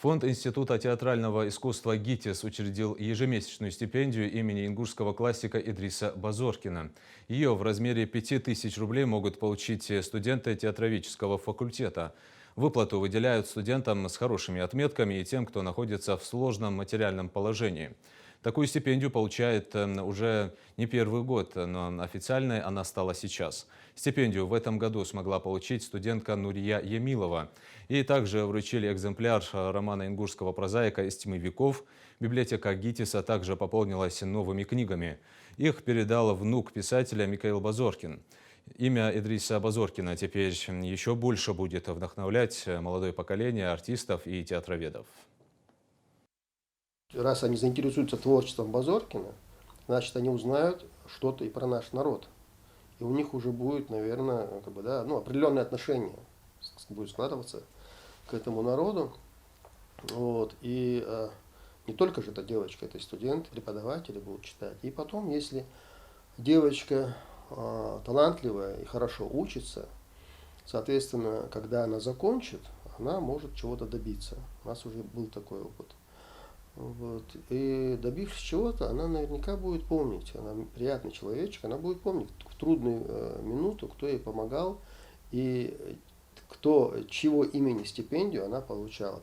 Фонд Института театрального искусства ГИТИС учредил ежемесячную стипендию имени ингушского классика Идриса Базоркина. Ее в размере 5000 рублей могут получить студенты театроведческого факультета. Выплату выделяют студентам с хорошими отметками и тем, кто находится в сложном материальном положении. Такую стипендию получает уже не первый год, но официальной она стала сейчас. Стипендию в этом году смогла получить студентка Нурия Емилова. Ей также вручили экземпляр романа ингушского прозаика «Из тьмы веков». Библиотека ГИТИСа также пополнилась новыми книгами. Их передал внук писателя Микаил Базоркин. Имя Идриса Базоркина теперь еще больше будет вдохновлять молодое поколение артистов и театроведов. Раз они заинтересуются творчеством Базоркина, значит, они узнают что-то и про наш народ. И у них уже будет, наверное, определенное отношение будет складываться к этому народу. Вот. И не только же эта девочка, это и студенты, преподаватели будут читать. И потом, если девочка талантливая и хорошо учится, соответственно, когда она закончит, она может чего-то добиться. У нас уже был такой опыт. Вот. И добившись чего-то, она наверняка будет помнить, она приятный человечек, она будет помнить в трудную минуту, кто ей помогал и кто, чьего имени стипендию она получала.